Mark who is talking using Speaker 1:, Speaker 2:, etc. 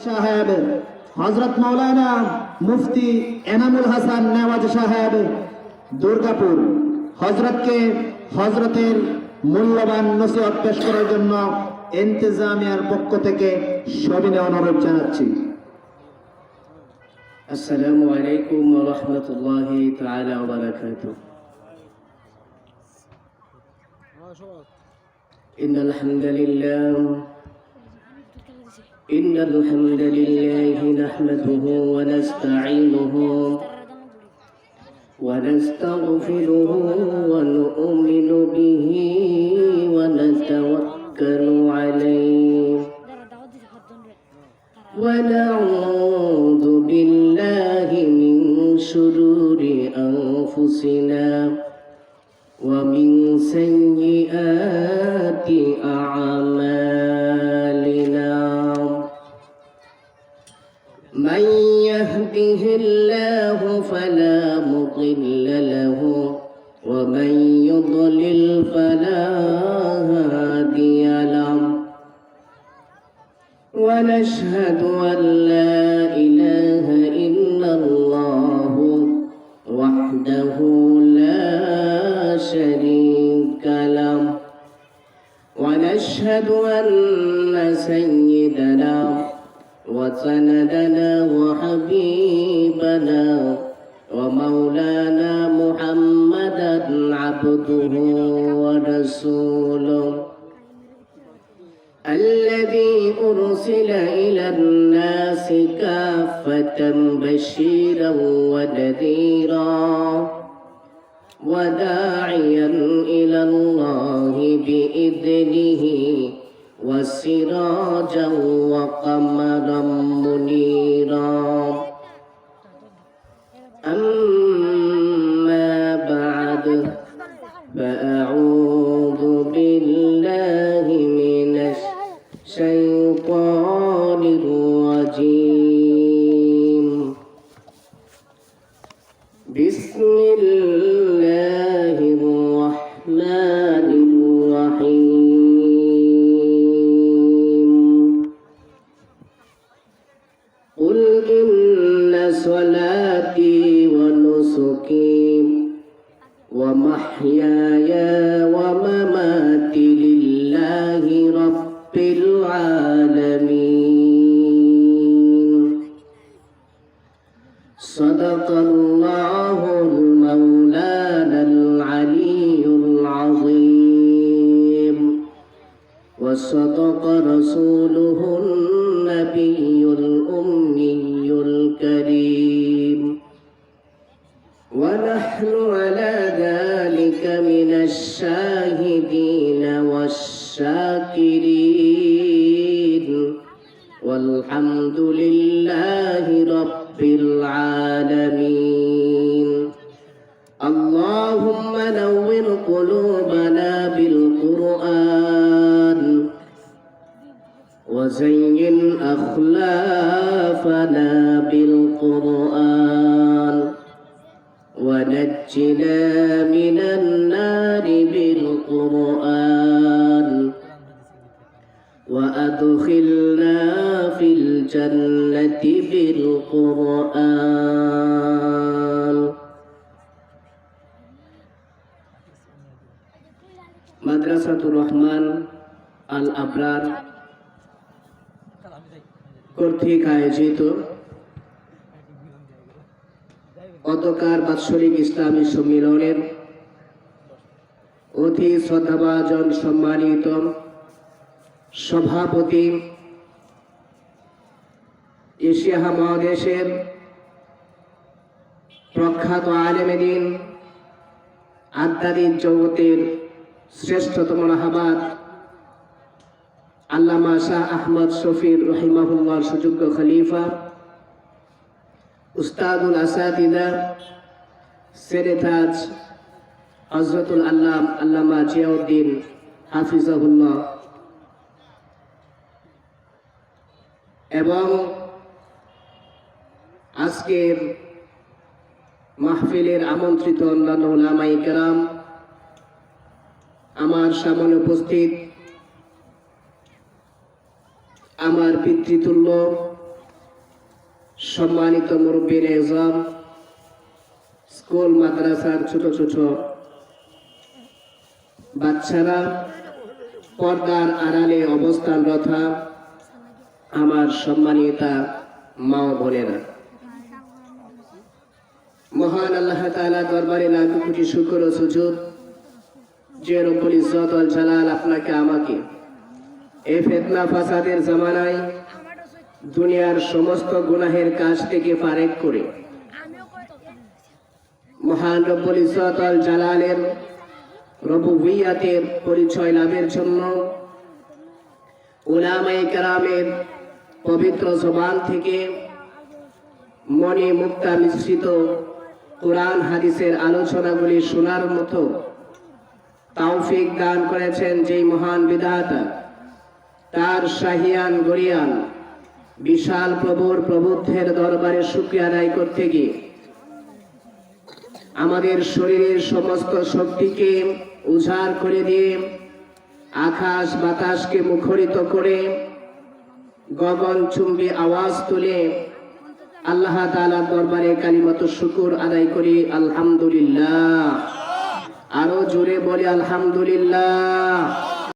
Speaker 1: সাহেব, হযরত মাওলানা মুফতি এনামুল হাসান নেওয়াজ সাহেব দুর্গাপুর, হযরতের মূল্যবান নসিহত পেশ করার জন্য ইন্তেজামিয়ার পক্ষ থেকে সবিনয় অনুরোধ জানাচ্ছি।
Speaker 2: আসসালামু আলাইকুম ওয়া রাহমাতুল্লাহি তাআলা ওয়া বারাকাতুহু। ইন্নাল হামদালিল্লাহি নাহমাদুহু ওয়া নাস্তাঈনুহু ওয়া নাস্তাগফিরুহু ওয়া নু'মিনু বিহি ওয়া নাতাওয়াক্কালু আলাইহি ওয়া নাউযু বিল্লাহি মিন শুরুরি আনফুসিনা ওয়া মিন সাইয়্যিআতি আ'মালিনা। মান ইয়াহদিহিল্লাহু ফালা মুদিল্লা লাহু ওয়া মান ইউদ্লিল ফালা হাদিয়া লাহু। ونشهد أن لا إله إلا الله وحده لا شريك له ونشهد أن سيدنا وسندنا وحبيبنا ومولانا محمدا عبده ورسوله الذي أرسل إلى الناس كافة بشيرا ونذيرا وداعيا إلى الله بإذنه وسراجا وقمرا منيرا. أما بعد فأعوذ بالله من الشيطان الرجيم. بسم الله الرحمن الرحيم. قل إن صلاتي ونسكي ومحياي ومماتي لله رب العالمين. صدق الله المولانا العلي العظيم وصدق رسوله النبي الأمي الكريم ونحن على ذلك من الشاهدين والشاكرين والحمد لله رب العالمين. اللهم نور قلوبنا بالقرآن وزين أخلاقنا بالقرآن ونجنا من النار بالقرآن وأدخلنا في الجنة بالقرآن. মাদ্রাসাতুর রহমান আল আবরার কর্তৃক আয়োজিত অতকার বাৎসরিক ইসলামী সম্মেলনের অতি শ্রদ্ধাভাজন সম্মানিত সভাপতি, এশিয়া মহাদেশের প্রখ্যাত আলেমে দ্বীন, আধ্যাত্মিক জগতের শ্রেষ্ঠতম রাহবার আল্লামা শাহ আহমদ শফির রহিমাহুল্লাহর সুযোগ্য খলিফা উস্তাদুল আসাতিদা সেরেতাজ হযরতুল আল্লামা জিয়াউদ্দিন হাফিজাহুল্লাহ এবং আজকের মাহফিলের আমন্ত্রিত অন্যান্য উলামায়ে কেরাম, আমার সামনে উপস্থিত আমার পিতৃতুল্য সম্মানিত মুরব্বীর এজম, স্কুল মাদ্রাসার ছোট ছোট বাচ্চারা, পর্দার আড়ালে অবস্থানরত আমার সম্মানিতা মা ও বোনেরা, মহান আল্লাহ তাআলা দরবারে লাখ কোটি শুকর ও সুজুদ যে রব্বুল ইজ্জত ওয়াল জালাল আপনাকে আমাকে এই ফিতনা ফাসাদের জামানায় দুনিয়ার সমস্ত গুনাহের কাজ থেকে ফারেক করে মহান রব্বুল ইজ্জত ওয়াল জালালের রুবুবিয়্যাতের পরিচয় লাভের জন্য উলামায়ে কেরামের পবিত্র জবান থেকে মনে মুক্তা মিশ্রিত কোরআন হাদিসের আলোচনাগুলি শোনার মতো তৌফিক দান করেছেন যেই মহান বিধাতা, তার শাহিয়ান গরিয়ান বিশাল প্রভুর প্রবুদ্ধের দরবারে শুকরিয়া আদায় করতে গিয়ে আমাদের শরীরের সমস্ত শক্তিকে উজাড় করে দিয়ে আকাশ বাতাসকে মুখরিত করে গগনচুম্বী আওয়াজ তুলে আল্লাহ তাআলার দরবারে কালিমাত শুকর আদায় করি আলহামদুলিল্লাহ। আরো জোরে বলি আলহামদুলিল্লাহ।